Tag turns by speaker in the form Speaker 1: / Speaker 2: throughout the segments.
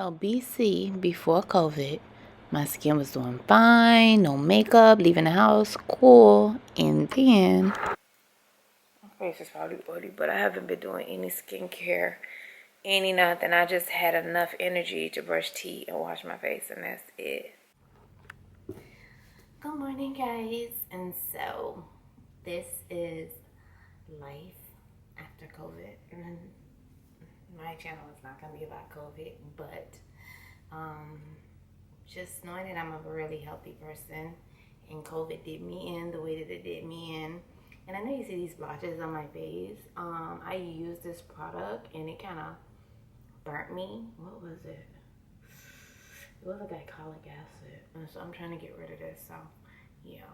Speaker 1: So BC, before COVID, my skin was doing fine, no makeup, leaving the house, cool. And then, my face is probably oily, but I haven't been doing any skincare, nothing. I just had enough energy to brush teeth and wash my face, and that's it. Good morning, guys. And so, this is life after COVID. And my channel is not going to be about COVID, but just knowing that I'm a really healthy person and COVID did me in the way that it did me in. And I know you see these blotches on my face. I used this product and it kind of burnt me. What was it? It was a glycolic acid. And so I'm trying to get rid of this. So yeah.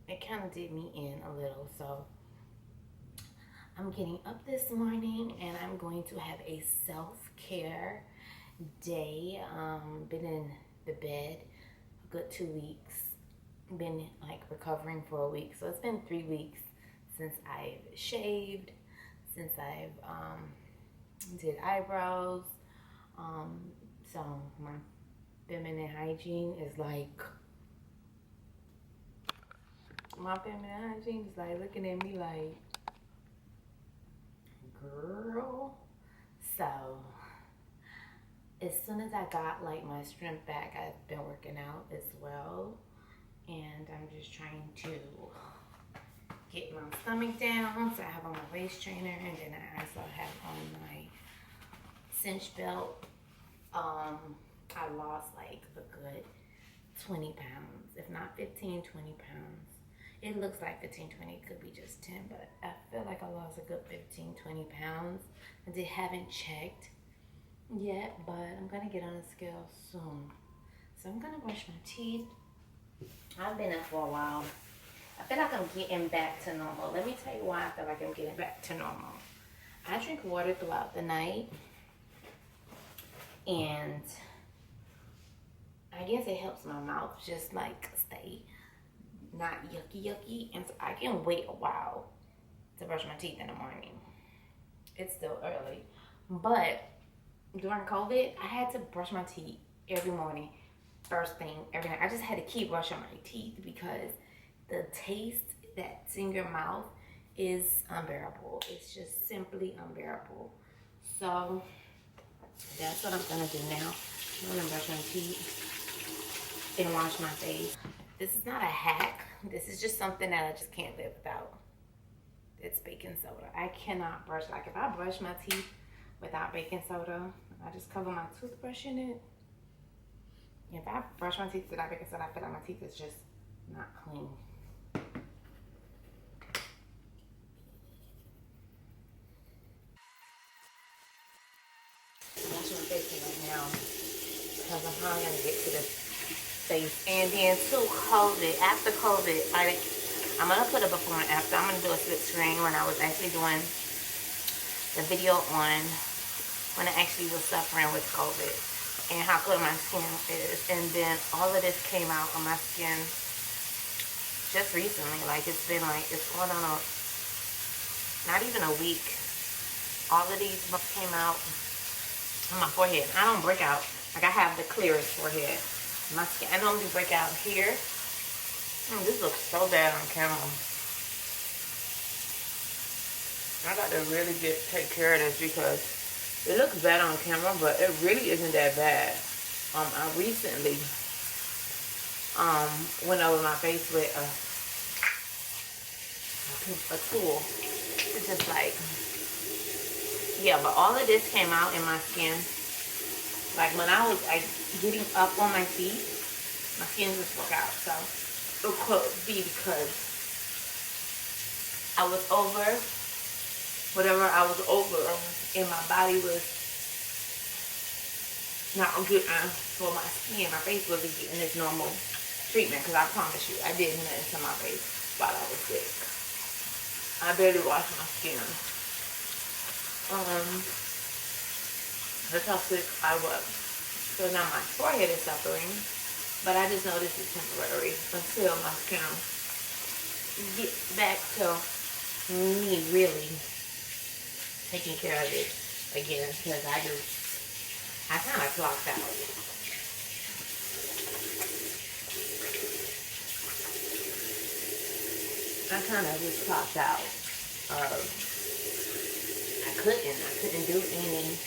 Speaker 1: It kind of did me in a little. So I'm getting up this morning and I'm going to have a self-care day. Been in the bed a good 2 weeks. Been like recovering for a week. So it's been 3 weeks since I've shaved, since I've did eyebrows. So my feminine hygiene is like, looking at me like, girl. So as soon as I got like my strength back, I've been working out as well, and I'm just trying to get my stomach down. So I have on my waist trainer, and then I also have on my cinch belt. I lost like a good 20 pounds, if not 15, 20 pounds. It looks like 15, 20, it could be just 10, but I feel like I lost a good 15, 20 pounds. I haven't checked yet, but I'm gonna get on the scale soon. So I'm gonna brush my teeth. I've been up for a while. I feel like I'm getting back to normal. Let me tell you why I feel like I'm getting back to normal. I drink water throughout the night, and I guess it helps my mouth just like stay not yucky, and so I can wait a while to brush my teeth in the morning. It's still early, but during COVID, I had to brush my teeth every morning, first thing every night. I just had to keep brushing my teeth because the taste that's in your mouth is unbearable. It's just simply unbearable. So that's what I'm gonna do now. I'm gonna brush my teeth and wash my face. This is not a hack. This is just something that I just can't live without. It's baking soda. I cannot brush, like if I brush my teeth without baking soda, I just cover my toothbrush in it. If I brush my teeth without baking soda, I feel like my teeth is just not clean. I'm washing my face right now because I'm probably gonna get to this face. And then too, COVID, after COVID, I'm gonna put a before and after. I'm gonna do a split screen when I was actually doing the video on when I actually was suffering with COVID and how good my skin is. And then all of this came out on my skin just recently. Like it's been like, it's going on not even a week. All of these came out on my forehead. I don't break out. Like I have the clearest forehead. My skin, I normally break out here. This looks so bad on camera. I got to really take care of this because it looks bad on camera, but it really isn't that bad. I recently went over my face with a tool. It's just like, yeah, but all of this came out in my skin. Like when I was getting up on my feet, my skin just broke out. So it could be because I was over, whatever I was over, and my body was not good for my skin. My face wasn't getting this normal treatment because I promise you, I did nothing to my face while I was sick. I barely washed my skin. That's how sick I was. So now my forehead is suffering, but I just know this is temporary until my skin gets back to me really taking care of it again, because I do I kind of clocked out. I kind of just clocked out. I couldn't do any.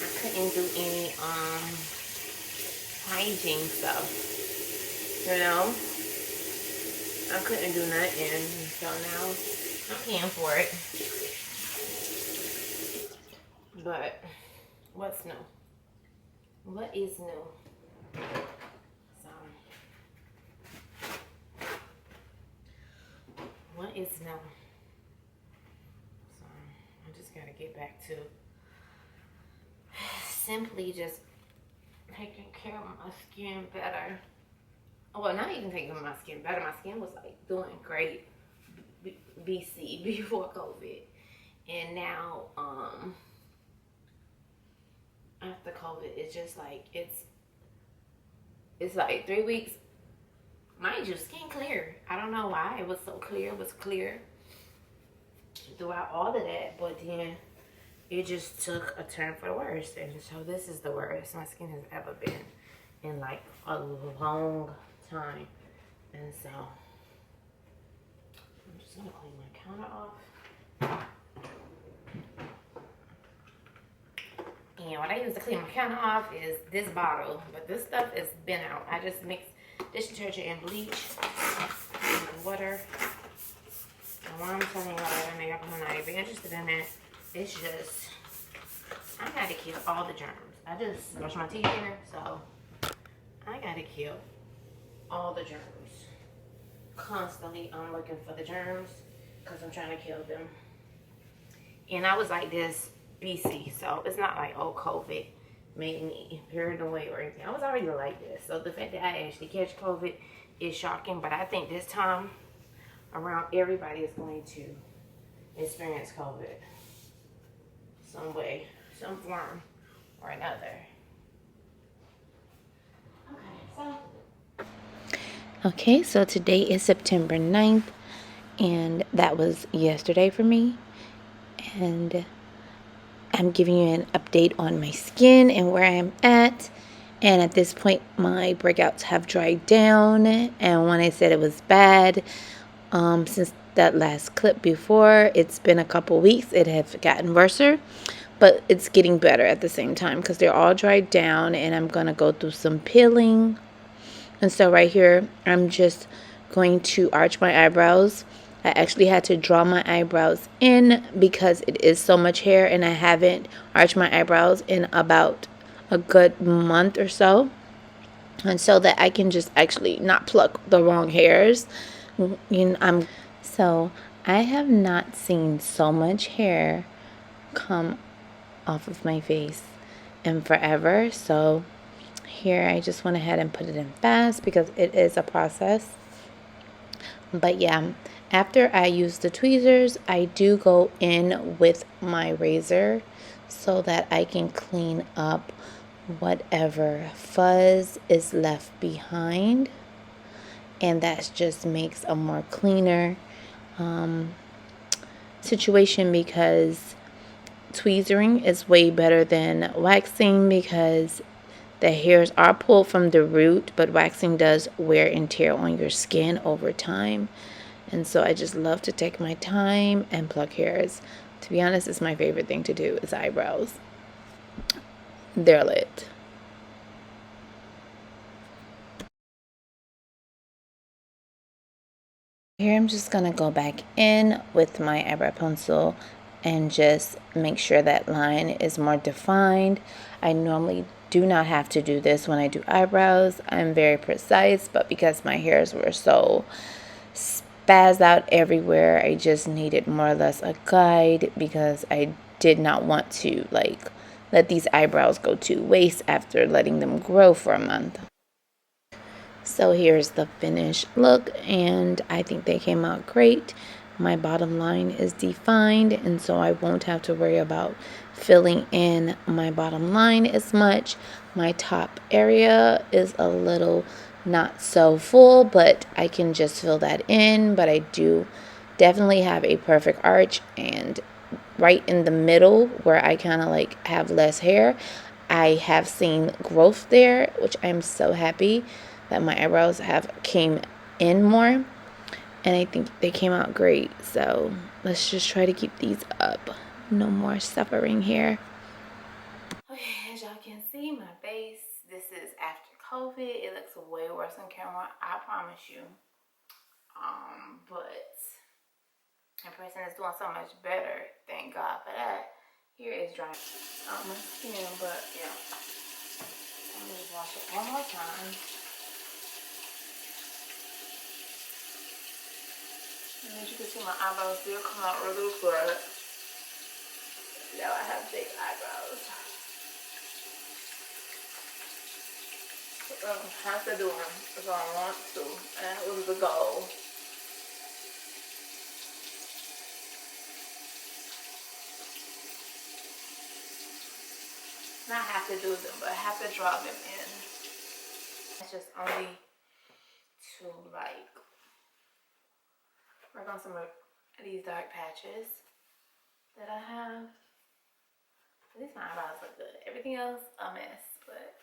Speaker 1: I couldn't do any hygiene stuff. You know, I couldn't do nothing. So now I'm paying for it. But what's new? What is new? So what is new? So I just gotta get back to simply just taking care of my skin better. Well, not even taking my skin better. My skin was like doing great BC before COVID, and now after COVID, it's just like it's like 3 weeks. Mind you, skin clear. I don't know why it was so clear. It was clear throughout all of that, but then it just took a turn for the worse. And so this is the worst my skin has ever been in like a long time. And so I'm just gonna clean my counter off. And what I use to clean my counter off is this bottle, but this stuff has been out. I just mix dish detergent and bleach and water. And why I'm telling you what I make up, I'm not even interested in that. It's just, I gotta kill all the germs. I just brush my teeth here, so I gotta kill all the germs. Constantly I'm looking for the germs because I'm trying to kill them. And I was like this BC, so it's not like, oh, COVID made me paranoid or anything. I was already like this. So the fact that I actually catch COVID is shocking, but I think this time around everybody is going to experience COVID some way, some form or another. Okay, so today is September 9th, and that was yesterday for me. And I'm giving you an update on my skin and where I am at. And at this point, my breakouts have dried down. And when I said it was bad, since that last clip before, it's been a couple weeks. It has gotten worse, but it's getting better at the same time because they're all dried down. And I'm going to go through some peeling. And so right here, I'm just going to arch my eyebrows. I actually had to draw my eyebrows in because it is so much hair and I haven't arched my eyebrows in about a good month or so. And so that I can just actually not pluck the wrong hairs. So I have not seen so much hair come off of my face in forever. So here I just went ahead and put it in fast because it is a process. But yeah, after I use the tweezers, I do go in with my razor so that I can clean up whatever fuzz is left behind. And that just makes a more cleaner situation because tweezering is way better than waxing because the hairs are pulled from the root, but waxing does wear and tear on your skin over time. And so I just love to take my time and pluck hairs. To be honest, it's my favorite thing to do is eyebrows. They're lit. Here I'm just going to go back in with my eyebrow pencil and just make sure that line is more defined. I normally do not have to do this when I do eyebrows. I'm very precise, but because my hairs were so spazzed out everywhere, I just needed more or less a guide because I did not want to let these eyebrows go to waste after letting them grow for a month. So here's the finished look, and I think they came out great. My bottom line is defined, and so I won't have to worry about filling in my bottom line as much. My top area is a little not so full, but I can just fill that in. But I do definitely have a perfect arch, and right in the middle where I kind of like have less hair, I have seen growth there, which I'm so happy that my eyebrows have came in more, and I think they came out great. So let's just try to keep these up. No more suffering here. Okay, as y'all can see, my face, this is after COVID. It looks way worse on camera, I promise you. But in person is doing so much better. Thank God for that. Here is drying on my skin, but yeah. Let me just wash it one more time. And as you can see, my eyebrows still come out really good. Now I have big eyebrows. I have to do them if I want to, and it was the goal. Not have to do them, but I have to draw them in. It's just only to like work on some of these dark patches that I have. At least my eyebrows look good. Everything else a mess, but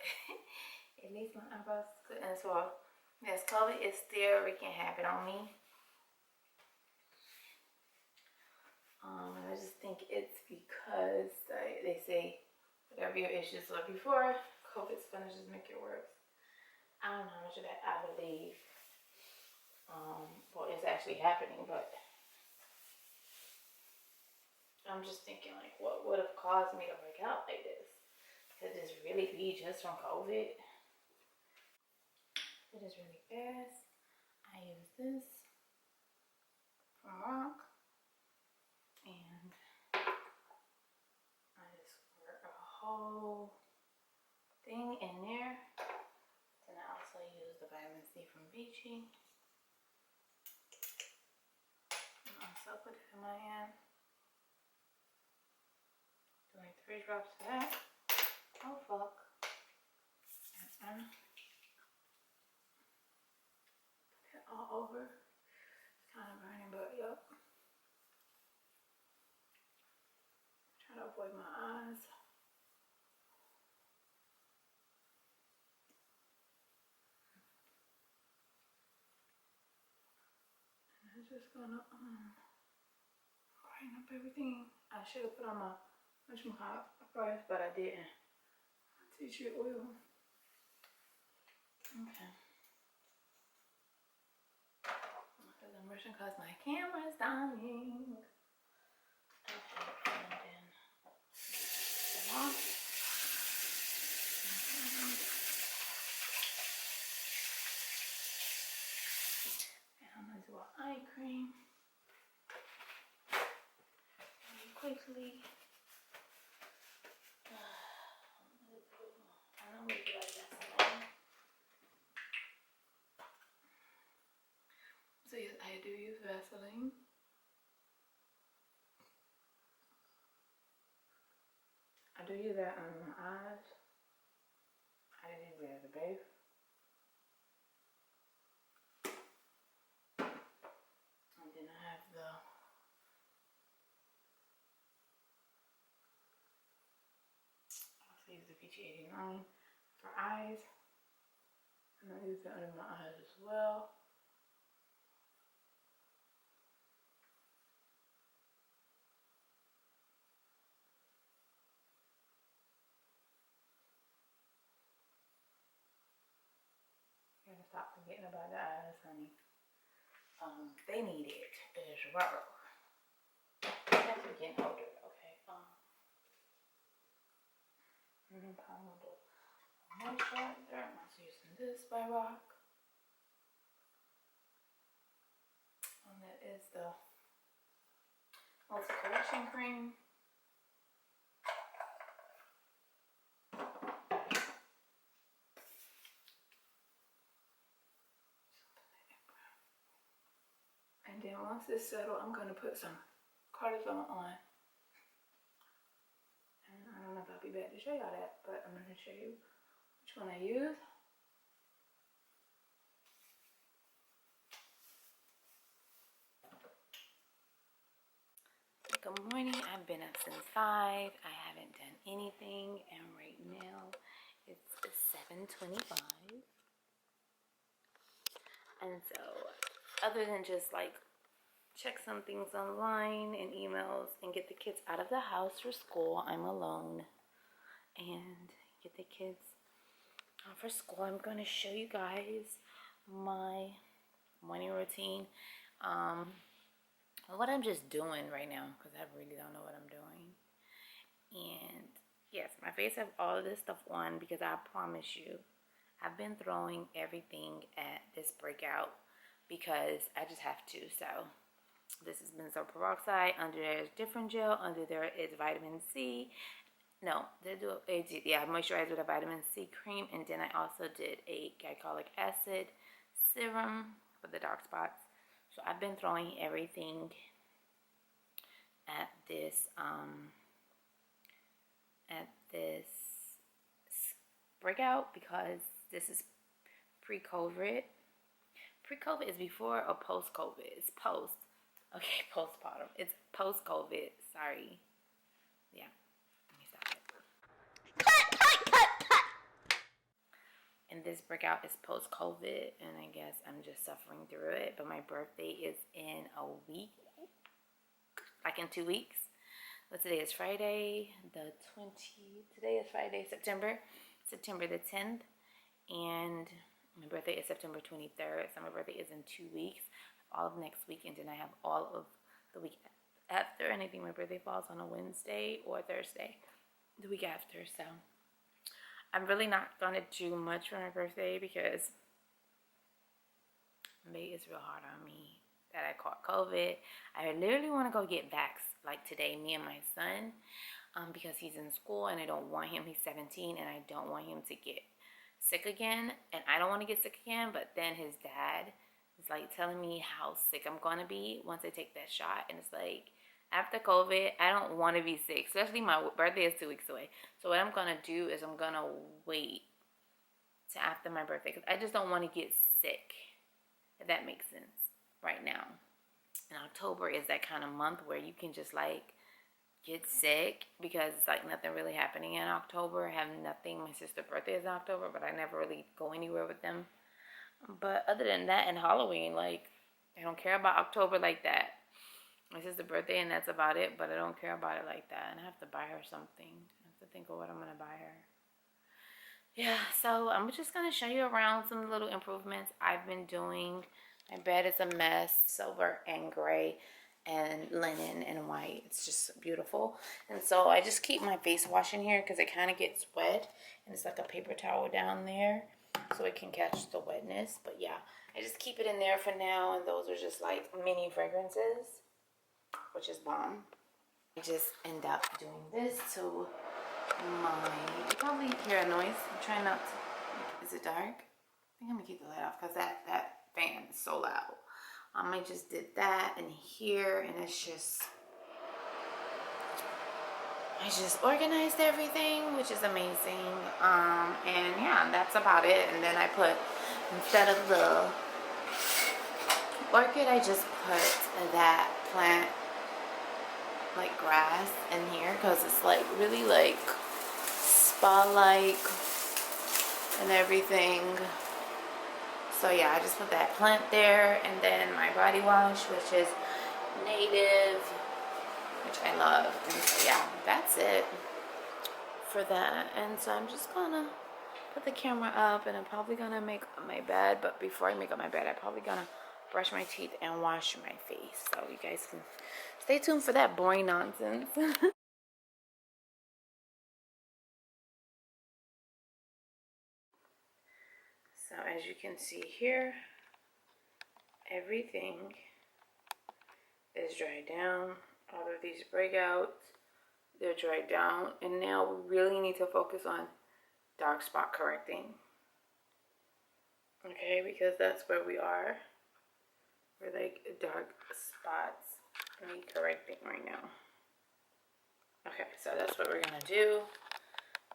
Speaker 1: at least my eyebrows look good. And so yes, COVID is still wreaking havoc on me. And I just think it's because they say whatever your issues were before, COVID's gonna just make it worse. I don't know how much of that I believe. Well, it's actually happening, but I'm just thinking like, what would have caused me to break out like this? Could this really be just from COVID? It is really fast. I use this from Rock, and I just squirt a whole thing in there. Then I also use the vitamin C from Vichy. And also put it in my hand. Doing 3 drops of that. Oh fuck. And put it all over. It's kind of burning, but yep. Try to avoid my eyes. And I'm just gonna brighten up everything. I should have put on my POSHMARK first, but I didn't. Tea tree oil. Okay. Because I'm rushing because my camera's dying. Okay, and then off. And I'm gonna do an eye cream really quickly. I don't really like Vaseline. So yes, I do use Vaseline. I do use that on my eyes. I didn't use it as a base. And then I have the use the PG89 for eyes, and I use it under my eyes as well. You gotta stop forgetting about the eyes, honey. They need it as well. That's getting older, okay. Moisturizer. I'm also using this by Rock. And that is the multi correction cream. And then once it's settled, I'm gonna put some cortisone on. And I don't know if I'll be back to show y'all that, but I'm gonna show you which one I use. Good morning. I've been up since 5. I haven't done anything, and right now it's 7:25. And so, other than just like check some things online and emails and get the kids out of the house for school, I'm alone, and get the kids out for school, I'm going to show you guys my morning routine. What I'm just doing right now, because I really don't know what I'm doing. And yes, my face have all of this stuff on because I promise you, I've been throwing everything at this breakout because I just have to. So this is benzoyl peroxide. Under there is different gel. Under there is vitamin C. No, they do moisturize with a vitamin C cream, and then I also did a glycolic acid serum for the dark spots. So I've been throwing everything at this breakout because this is pre-COVID. Pre-COVID is before or post-COVID? It's post. Okay, postpartum. It's post-COVID. Sorry. Yeah. Let me stop it. And this breakout is post-COVID, and I guess I'm just suffering through it. But my birthday is in a week, like in 2 weeks. But today is Friday, today is Friday, September the 10th. And my birthday is September 23rd. So my birthday is in 2 weeks. All of next week, and then I have all of the week after. And I think my birthday falls on a Wednesday or Thursday, the week after. So I'm really not gonna do much for my birthday because May is real hard on me that I caught COVID. I literally want to go get vaxxed like today, me and my son, because he's in school and I don't want him. He's 17 and I don't want him to get sick again, and I don't want to get sick again. But then his dad is like telling me how sick I'm gonna be once I take that shot, and it's like, after COVID, I don't want to be sick, especially my birthday is 2 weeks away. So what I'm gonna do is I'm gonna wait to after my birthday because I just don't want to get sick, if that makes sense, right now. And October is that kind of month where you can just like get sick because it's like nothing really happening in October. I have nothing. My sister's birthday is in October, but I never really go anywhere with them. But other than that, and Halloween, like, I don't care about October like that. My sister's birthday, and that's about it. But I don't care about it like that. And I have to buy her something. I have to think of what I'm going to buy her. Yeah, so I'm just going to show you around some little improvements I've been doing. My bed is a mess. Silver and gray and linen and white. It's just beautiful. And so I just keep my face wash in here because it kind of gets wet. And it's like a paper towel down there, so it can catch the wetness. But yeah, I just keep it in there for now, and those are just like mini fragrances, which is bomb. I just end up doing this to my, you probably hear a noise. I'm trying not to, is it dark? I think I'm gonna keep the light off because that fan is so loud. I just did that in here, and it's just, I just organized everything, which is amazing. And yeah, that's about it. And then I put, instead of the orchid, I just put that plant, like grass in here, because it's like really like spa-like and everything. So yeah, I just put that plant there, and then my body wash, which is native, which I love. And so yeah, that's it for that. And so I'm just gonna put the camera up, and I'm probably gonna make my bed. But before I make up my bed, I'm probably gonna brush my teeth and wash my face. So you guys can stay tuned for that boring nonsense. So as you can see here, everything is dried down. All of these breakouts, they're dried down. And now we really need to focus on dark spot correcting. Okay, because that's where we are. We're like dark spots need correcting right now. Okay, so that's what we're gonna do.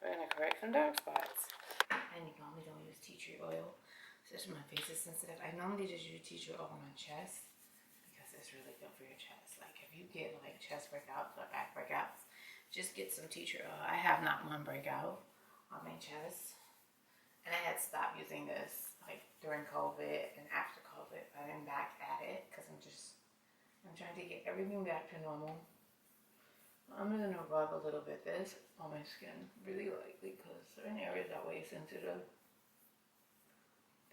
Speaker 1: We're gonna correct some dark spots. I normally don't use tea tree oil, since my face is sensitive. I normally just use tea tree oil on my chest because is really good for your chest. Like if you get like chest breakouts or back breakouts, just get some tea tree oil. I have not one breakout on my chest, and I had stopped using this like during COVID and after COVID. But I'm back at it because I'm trying to get everything back to normal. I'm gonna rub a little bit this on my skin really lightly because certain areas are way sensitive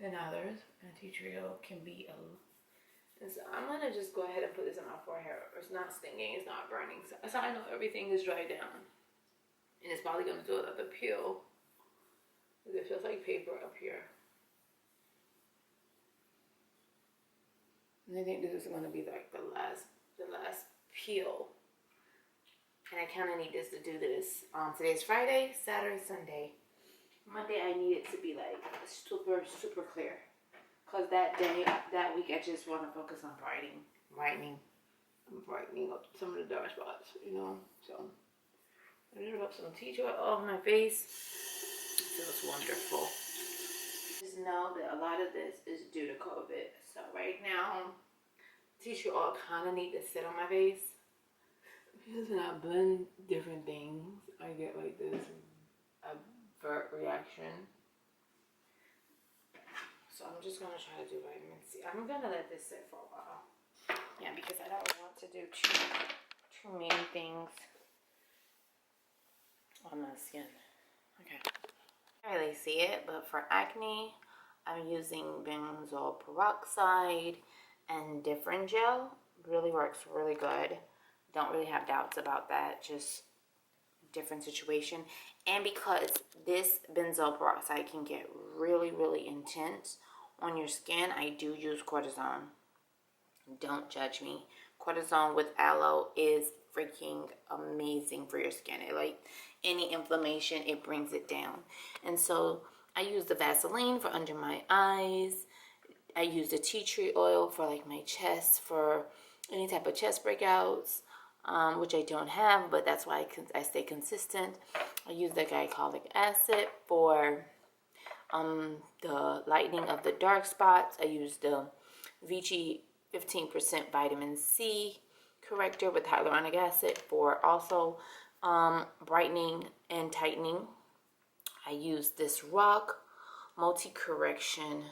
Speaker 1: than others, and tea tree oil can be a. And so I'm gonna just go ahead and put this in my forehead. It's not stinging, it's not burning. So I know everything is dried down, and it's probably gonna do another peel because it feels like paper up here. And I think this is gonna be like the last peel. And I kind of need this to do this. Today's Friday, Saturday, Sunday. Monday I need it to be like super, super clear. Because that week I just want to focus on brightening up some of the dark spots, you know. So I just rub some tea tree oil on my face. It feels wonderful. Just know that a lot of this is due to COVID. So right now, tea tree oil kind of need to sit on my face. Because when I blend different things, I get like this avert reaction. So I'm just going to try to do vitamin C. I'm going to let this sit for a while. Yeah, because I don't want to do too many things on my skin. Okay. I can't really see it, but for acne, I'm using benzoyl peroxide and different gel. Really works really good. Don't really have doubts about that, just different situation. And because this benzoyl peroxide can get really, really intense on your skin, I do use cortisone. Don't judge me. Cortisone with aloe is freaking amazing for your skin. It, like any inflammation, it brings it down. And so I use the Vaseline for under my eyes. I use the tea tree oil for like my chest, for any type of chest breakouts. Which I don't have, but that's why I stay consistent. I use the glycolic acid for the lightening of the dark spots. I use the Vichy 15% vitamin C corrector with hyaluronic acid for also brightening and tightening. I use this Roche multi-correction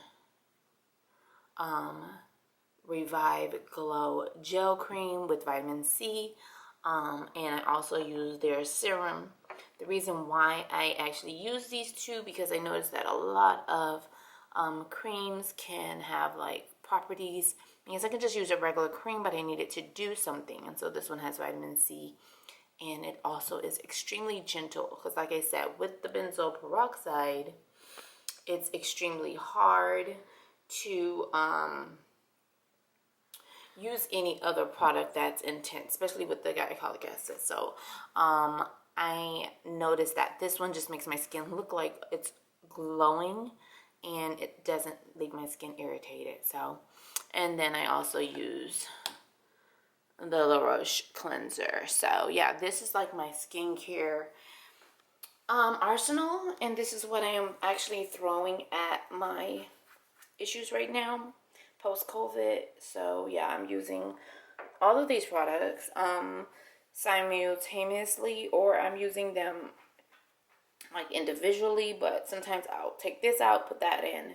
Speaker 1: Revive Glow Gel Cream with vitamin C, and I also use their serum. The reason why I actually use these two, because I noticed that a lot of creams can have like properties. Because I can just use a regular cream, but I need it to do something, and so this one has vitamin C, and it also is extremely gentle. Because like I said, with the benzoyl peroxide, it's extremely hard to use any other product that's intense, especially with the glycolic acid. So I noticed that this one just makes my skin look like it's glowing, and it doesn't leave my skin irritated. So, and then I also use the Roche Cleanser. So yeah, this is like my skincare arsenal, and this is what I am actually throwing at my issues right now post-COVID. So yeah, I'm using all of these products simultaneously, or I'm using them like individually, but sometimes I'll take this out, put that in.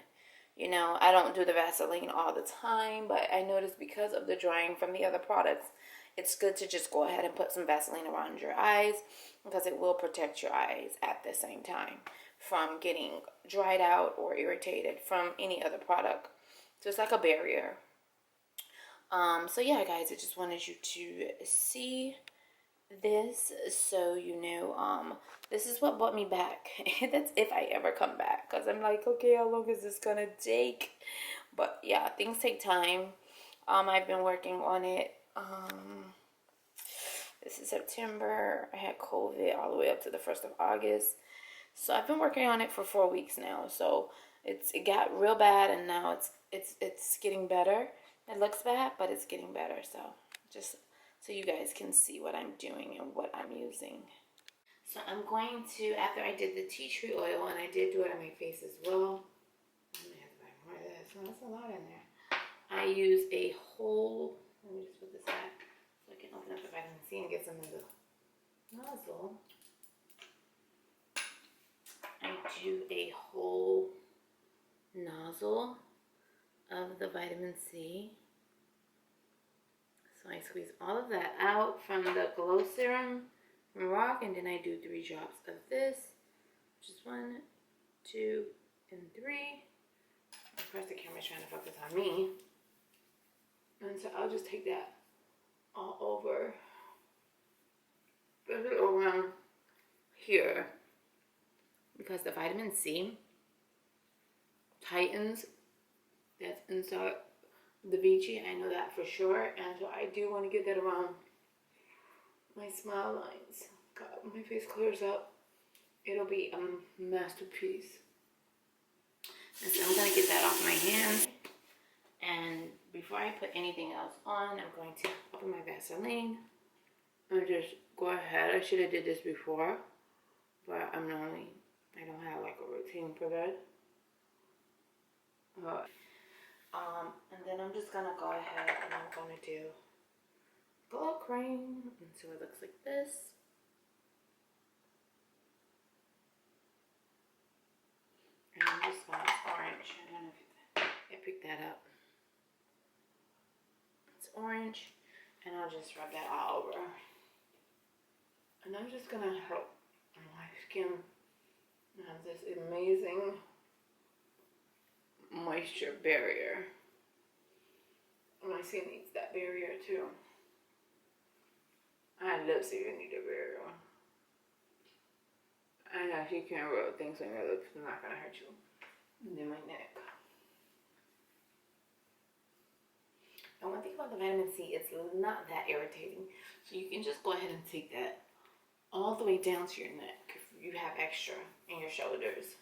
Speaker 1: You know, I don't do the Vaseline all the time, but I noticed because of the drying from the other products, it's good to just go ahead and put some Vaseline around your eyes, because it will protect your eyes at the same time from getting dried out or irritated from any other product. So it's like a barrier. So yeah, guys, I just wanted you to see this, so you know, this is what brought me back. That's if I ever come back, because I'm like, okay, how long is this gonna take? But yeah, things take time. I've been working on it. This is September. I had COVID all the way up to the 1st of August. So I've been working on it for 4 weeks now. So it got real bad, and now it's getting better. It looks bad, but it's getting better. So just so you guys can see what I'm doing and what I'm using. So I'm going to, after I did the tea tree oil, and I did do it on my face as well. I'm gonna have to buy more of this. Oh, that's a lot in there. I use a whole Let me just put this back so I can open up the vitamin C and get some in the nozzle. I do a whole nozzle of the vitamin C. So I squeeze all of that out from the glow serum from Roche, and then I do 3 drops of this, which is 1, 2, and 3. Of course, the camera's trying to focus on me. And so I'll just take that all over, put it around here, because the vitamin C tightens that's inside the Vichy. I know that for sure, and so I do want to get that around my smile lines. God, my face clears up. It'll be a masterpiece. And so I'm gonna get that off my hand. And before I put anything else on, I'm going to open my Vaseline and just go ahead. I should have did this before, but I don't have like a routine for that. And then I'm just gonna go ahead and I'm gonna do glow cream, and so it looks like this. And I'm just going orange. I don't know if I picked that up. It's orange, and I'll just rub that all over. And I'm just gonna help my skin have this amazing moisture barrier. My skin needs that barrier too. I love seeing you need a barrier. I know you can't rub things on your lips, it's not gonna hurt you. And then my neck. And one thing about the vitamin C, it's not that irritating. So you can just go ahead and take that all the way down to your neck if you have extra in your shoulders.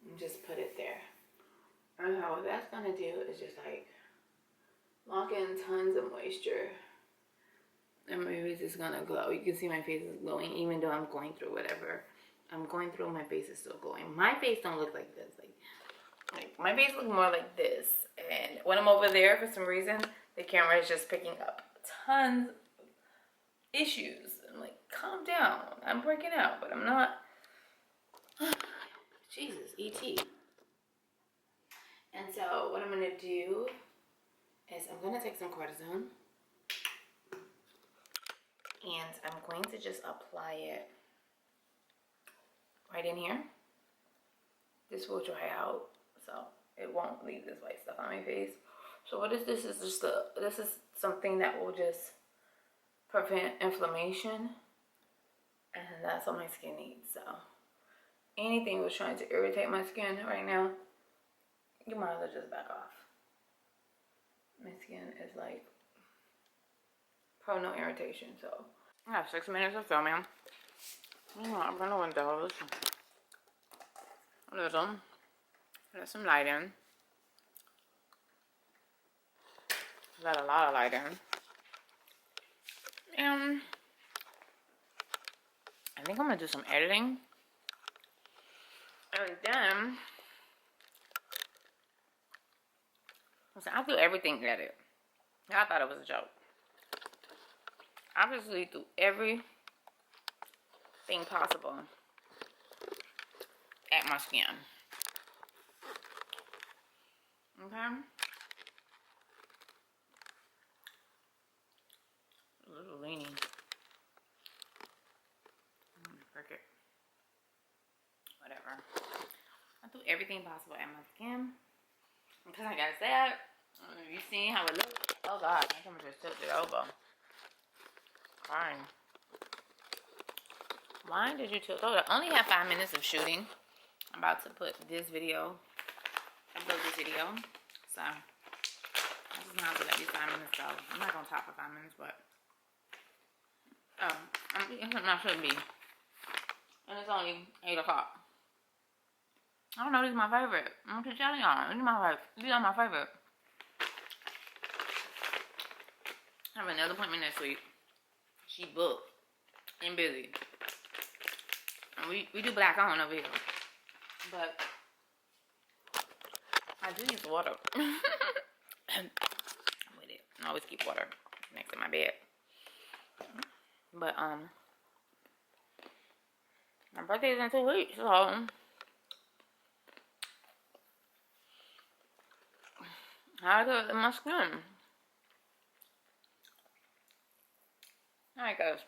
Speaker 1: And just put it there. And what that's gonna do is just like lock in tons of moisture. And my face is gonna glow. You can see my face is glowing even though I'm going through whatever I'm going through. My face is still glowing. My face don't look like this. Like my face looks more like this. And when I'm over there, for some reason, the camera is just picking up tons of issues. I'm like, calm down. I'm breaking out, but I'm not. Jesus, E.T. And so what I'm going to do is I'm going to take some cortisone. And I'm going to just apply it right in here. This will dry out, so it won't leave this white stuff on my face. So what is this? Is just this is something that will just prevent inflammation, and that's what my skin needs. So anything was trying to irritate my skin right now, you might as well just back off. My skin is like pro no irritation. So I have 6 minutes of filming. I'm gonna windows a little, let some light in. Let a lot of light in. And I think I'm gonna do some editing. And then, listen, I do everything edit. I thought it was a joke. I obviously do everything possible at my skin. Okay? A little leaning. Break it. Whatever. I do everything possible at my skin. Because like I said, you seen how it looks? Oh God, I think I'm just tilted over. Fine. Why did you tilt over? I only have 5 minutes of shooting. I'm about to put this video, upload this video. So, I just have to let these 5 minutes go. I'm not gonna talk for 5 minutes, but I'm eating something I shouldn't be. And it's only 8 o'clock. I don't know, these are my favorite. I'm gonna tell y'all. These are my favorite. I have another appointment next week. She booked and busy. And we do black on over here. But I do use water. with it. I always keep water next to my bed. But my birthday is in 2 weeks, so how is it in my skin? Alright guys,